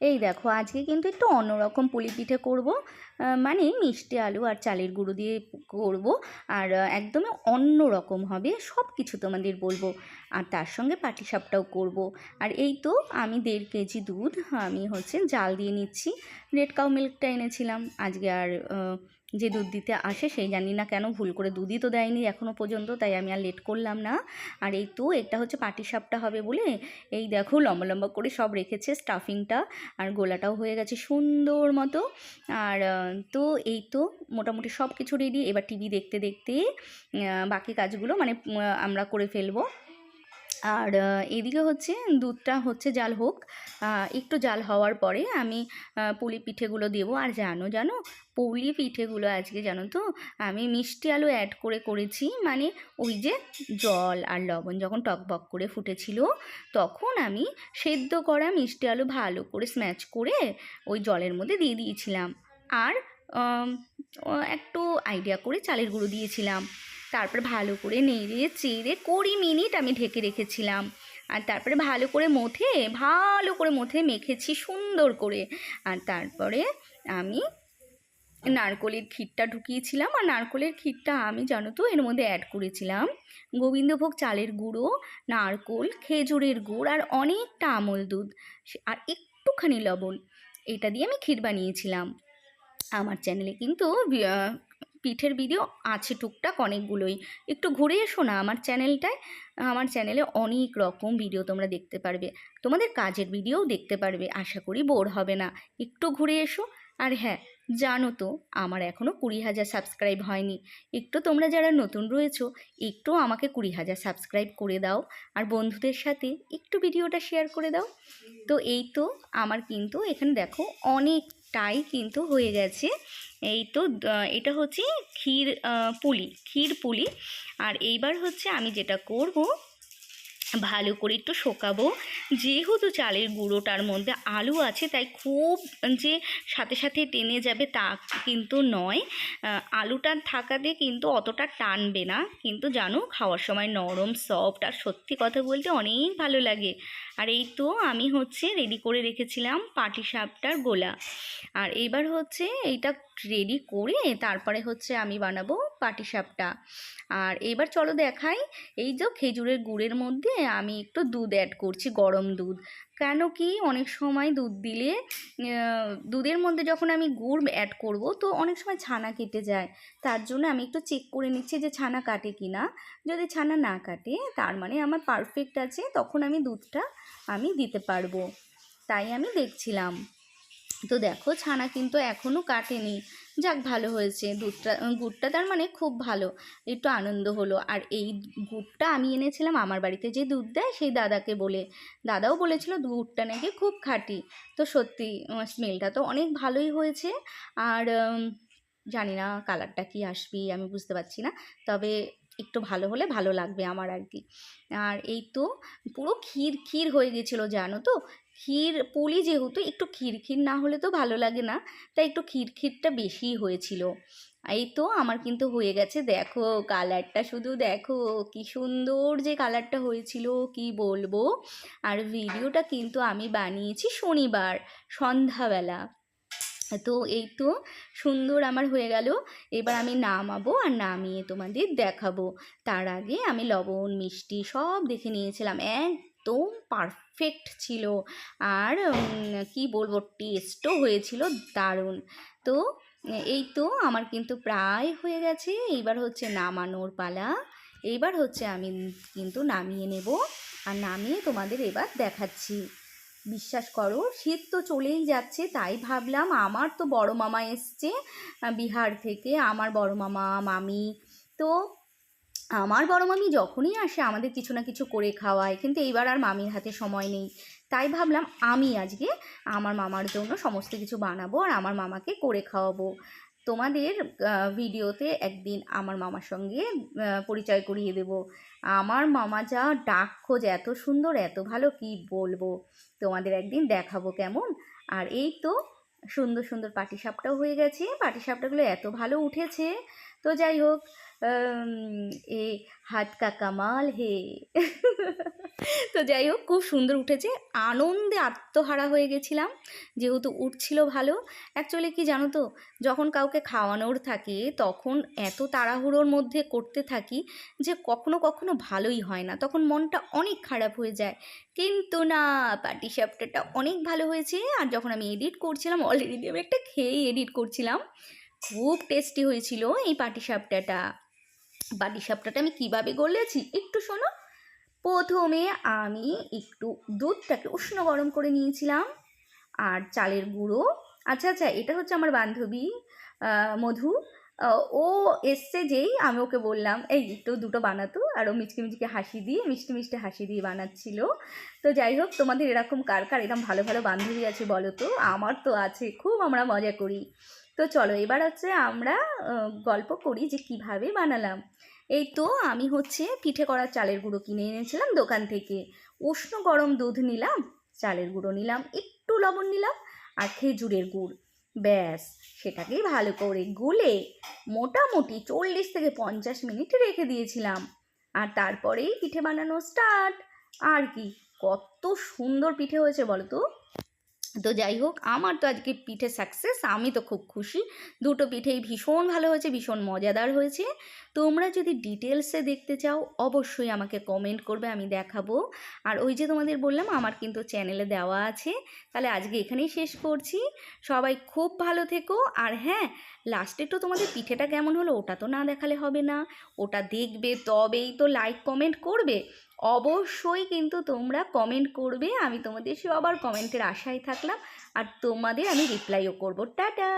এই দেখো আজকে কিন্তু একটু অন্যরকম পুলি পিঠে করব, মানে মিষ্টি আলু আর চালের গুঁড়ো দিয়ে করব। আর একদমই অন্য রকম হবে, সব কিছু তোমাদের বলবো। আর তার সঙ্গে পাটিসাপটাও করব। আর এই তো আমি 1.5 কেজি দুধ আমি জাল দিয়ে নিচ্ছি। রেড কাউ মিল্কটা এনেছিলাম আজকে। আর যে দুধ দিতে আসে সেই জানি না কেন ভুল করে দুধই তো দেয়নি এখনও পর্যন্ত, তাই আমি আর লেট করলাম না। আর এই তো এটা পাটিসাপটা হবে বলে এই দেখো লম্বা লম্বা করে সব রেখেছে স্টাফিংটা। আর গোলাটাও হয়ে গেছে সুন্দর মতো। আর তো এই তো মোটামুটি সব কিছু রেডি। এবার টিভি দেখতে দেখতে বাকি কাজগুলো মানে আমরা করে ফেলবো। আর এদিকে দুধটা জাল হোক। একটু জাল হওয়ার পরে আমি পুলি পিঠেগুলো দেবো। আর জানো পুলি পিঠেগুলো আজকে জানো তো আমি মিষ্টি আলু অ্যাড করেছি, মানে ওই যে জল আর লবণ যখন টকবক করে ফুটেছিল তখন আমি সেদ্ধ করা মিষ্টি আলু ভালো করে স্ম্যাচ করে ওই জলের মধ্যে দিয়ে দিয়েছিলাম। আর একটু আইডিয়া করে চালের গুঁড়ো দিয়েছিলাম। তারপরে ভালো করে নেড়ে চেড়ে 20 মিনিট আমি ঢেকে রেখেছিলাম। আর তারপরে ভালো করে মথে মেখেছি সুন্দর করে। আর তারপরে আমি নারকোলের ক্ষীরটা ঢুকিয়েছিলাম। আর নারকোলের ক্ষীরটা আমি জানো তো এর মধ্যে অ্যাড করেছিলাম গোবিন্দভোগ চালের গুঁড়ো, নারকোল, খেজুরের গুড় আর অনেকটা আমল দুধ আর একটুখানি লবণ। এটা দিয়ে আমি ক্ষীর বানিয়েছিলাম। আমার চ্যানেলে কিন্তু পিঠের ভিডিও আছে টুকটাক অনেকগুলোই। একটু ঘুরে এসো না আমার চ্যানেলটায়। আমার চ্যানেলে অনেক রকম ভিডিও তোমরা দেখতে পারবে, তোমাদের কাজের ভিডিওও দেখতে পারবে। আশা করি বোর হবে না, একটু ঘুরে এসো। আর হ্যাঁ, জানো তো আমার এখনও 20,000 সাবস্ক্রাইব হয়নি। একটু তোমরা যারা নতুন রয়েছো একটু আমাকে 20,000 সাবস্ক্রাইব করে দাও। আর বন্ধুদের সাথে একটু ভিডিওটা শেয়ার করে দাও। তো এই তো আমার কিন্তু এখানে দেখো অনেকটাই কিন্তু হয়ে গেছে। এই তো এটা ক্ষীর পুলি। আর এইবার আমি যেটা করব, ভালো করে একটু শোকাবো। যেহেতু চালের গুঁড়োটার মধ্যে আলু আছে তাই খুব যে সাথে সাথে টেনে যাবে তা কিন্তু নয়। আলুটা থাকাতে কিন্তু অতটা টানবে না, কিন্তু জানো খাওয়ার সময় নরম সফট আর সত্যি কথা বলতে অনেক ভালো লাগে। আর এই তো আমি রেডি করে রেখেছিলাম পাটিসাপটার গোলা। আর এইবার এইটা রেডি করে তারপরে আমি বানাবো পাটিসাপটা। আর এইবার চলো দেখাই। এই যে খেজুরের গুড়ের মধ্যে আমি একটু দুধ অ্যাড করছি, গরম দুধ। কেন কি অনেক সময় দুধ দিলে দুধের মধ্যে যখন আমি গুড় অ্যাড করব তো অনেক সময় ছানা কেটে যায়। তার জন্য আমি একটু চেক করে নিচ্ছি যে ছানা কাটে কি না। যদি ছানা না কাটে তার মানে আমার পারফেক্ট আছে, তখন আমি দুধটা দিতে পারবো। তাই আমি দেখছিলাম। তো দেখো ছানা কিন্তু এখনও কাটেনি। যাক ভালো হয়েছে, গুড়টা তার মানে খুব ভালো, একটু আনন্দ হলো। আর এই গুড়টা আমি এনেছিলাম আমার বাড়িতে যে দুধ দেয় সেই দাদাকে বলে। দাদাও বলেছিল গুড়টা নাকি খুব খাঁটি। তো সত্যি স্মেলটা তো অনেক ভালোই হয়েছে। আর জানি না কালারটা কি আসবে আমি বুঝতে পারছি না, তবে একটু ভালো হলে ভালো লাগবে আমার আর কি। আর এই তো পুরো ক্ষীর ক্ষীর হয়ে গেছিলো জানো তো। ক্ষীর পুলি যেহেতু একটু ক্ষীর ক্ষীর না হলে তো ভালো লাগে না, তাই একটু ক্ষীর ক্ষীরটা বেশিই হয়েছিল। এই তো আমার কিন্তু হয়ে গেছে, দেখো কালারটা শুধু দেখো কি সুন্দর যে কালারটা হয়েছিল কি বলবো। আর ভিডিওটা কিন্তু আমি বানিয়েছি শনিবার সন্ধ্যাবেলা। তো এই তো সুন্দর আমার হয়ে গেল। এবার আমি নামাবো আর নামিয়ে তোমাদের দেখাবো। তার আগে আমি লবণ মিষ্টি সব দেখে নিয়েছিলাম, একদম পারফেক্ট ছিল। আর কি বলবো, টেস্টও হয়েছিল দারুণ। তো এই তো আমার কিন্তু প্রায় হয়ে গেছে। এইবার নামানোর পালা। এইবার আমি কিন্তু নামিয়ে নেব। আর নামিয়ে তোমাদের এবার দেখাচ্ছি। বিশ্বাস করো শীত তো চলেই যাচ্ছে, তাই ভাবলাম আমার তো বড় মামা এসছে বিহার থেকে, আমার বড় মামা মামি। তো আমার বড় মামি যখনই আসে আমাদের কিছু না কিছু করে খাওয়ায়, কিন্তু এইবার আর মামির হাতে সময় নেই। তাই ভাবলাম আমি আজকে আমার মামার জন্য সমস্ত কিছু বানাবো আর আমার মামাকে করে খাওয়াবো। তোমাদের ভিডিওতে একদিন আমার মামার সঙ্গে পরিচয় করিয়ে দেব। আমার মামা যা ডাক খোঁজ, এত সুন্দর এত ভালো কি বলবো, তোমাদের একদিন দেখাবো কেমন। আর এই তো সুন্দর সুন্দর পাটিসাপটাও হয়ে গেছে, পাটিসাপটাগুলো এত ভালো উঠেছে। তো যাই হোক, এ হাত কা কামাল হে। তো যাই হোক, খুব সুন্দর উঠেছে। আনন্দে আত্মহারা হয়ে গেছিলাম, যেহেতু উঠছিল ভালো। অ্যাকচুয়ালি কি জানো তো, যখন কাউকে খাওয়ানোর থাকে তখন এত তাড়াহুড়োর মধ্যে করতে থাকি যে কখনো কখনো ভালোই হয় না, তখন মনটা অনেক খারাপ হয়ে যায়। কিন্তু না, পাটিসাপটাটা অনেক ভালো হয়েছে। আর যখন আমি এডিট করছিলাম, অলরেডি আমি একটা খেয়েই এডিট করছিলাম, খুব টেস্টি হয়েছিল এই পাটিসাপটাটা। পাটিসাপটাটা আমি কীভাবে গড়লেছি একটু শোনো। প্রথমে আমি একটু দুধটাকে উষ্ণ গরম করে নিয়েছিলাম, আর চালের গুঁড়ো। আচ্ছা আচ্ছা, এটা হচ্ছে আমার বান্ধবী মধু। ও এসছে যেই, আমি ওকে বললাম এই একটু দুটো বানাতো, আর ও মিচকি মিচকি হাসি দিয়ে, মিষ্টি মিষ্টি হাসি দিয়ে বানাচ্ছিল। তো যাই হোক, তোমাদের এরকম কার কার এরকম ভালো ভালো বান্ধবী আছে বলো তো? আমার তো আছে, খুব আমরা মজা করি। তো চলো এবার হচ্ছে আমরা গল্প করি যে কিভাবে বানালাম। এই তো আমি হচ্ছে পিঠে করার চালের গুঁড়ো কিনে এনেছিলাম দোকান থেকে। উষ্ণ গরম দুধ নিলাম, চালের গুঁড়ো নিলাম, একটু লবণ নিলাম, আর খেজুরের গুড়। ব্যাস, সেটাকেই ভালো করে গুলে মোটামুটি 40 থেকে 50 মিনিট রেখে দিয়েছিলাম। আর তারপরেই পিঠে বানানো স্টার্ট। আর কি, কত সুন্দর পিঠে হয়েছে বলো তো? তো যাই হোক, আমার তো আজকে পিঠে সাকসেস, আমি তো খুব খুশি। দুটো পিঠেই ভীষণ ভালো হয়েছে, ভীষণ মজাদার হয়েছে। তোমরা যদি ডিটেলসে দেখতে চাও অবশ্যই আমাকে কমেন্ট করবে, আমি দেখাবো। আর ওই যে তোমাদের বললাম আমার কিন্তু চ্যানেলে দেওয়া আছে। তাহলে আজকে এখানেই শেষ করছি। সবাই খুব ভালো থেকো। আর হ্যাঁ, লাস্টে একটু তোমাদের পিঠেটা কেমন হলো ওটা তো না দেখালে হবে না, ওটা দেখবে তবেই তো লাইক কমেন্ট করবে। অবশ্যই কিন্তু তোমরা কমেন্ট করবে, আমি তোমাদের সবার কমেন্টের আশায় থাকলাম। আর তোমাদের আমি রিপ্লাইও করব। টাটা।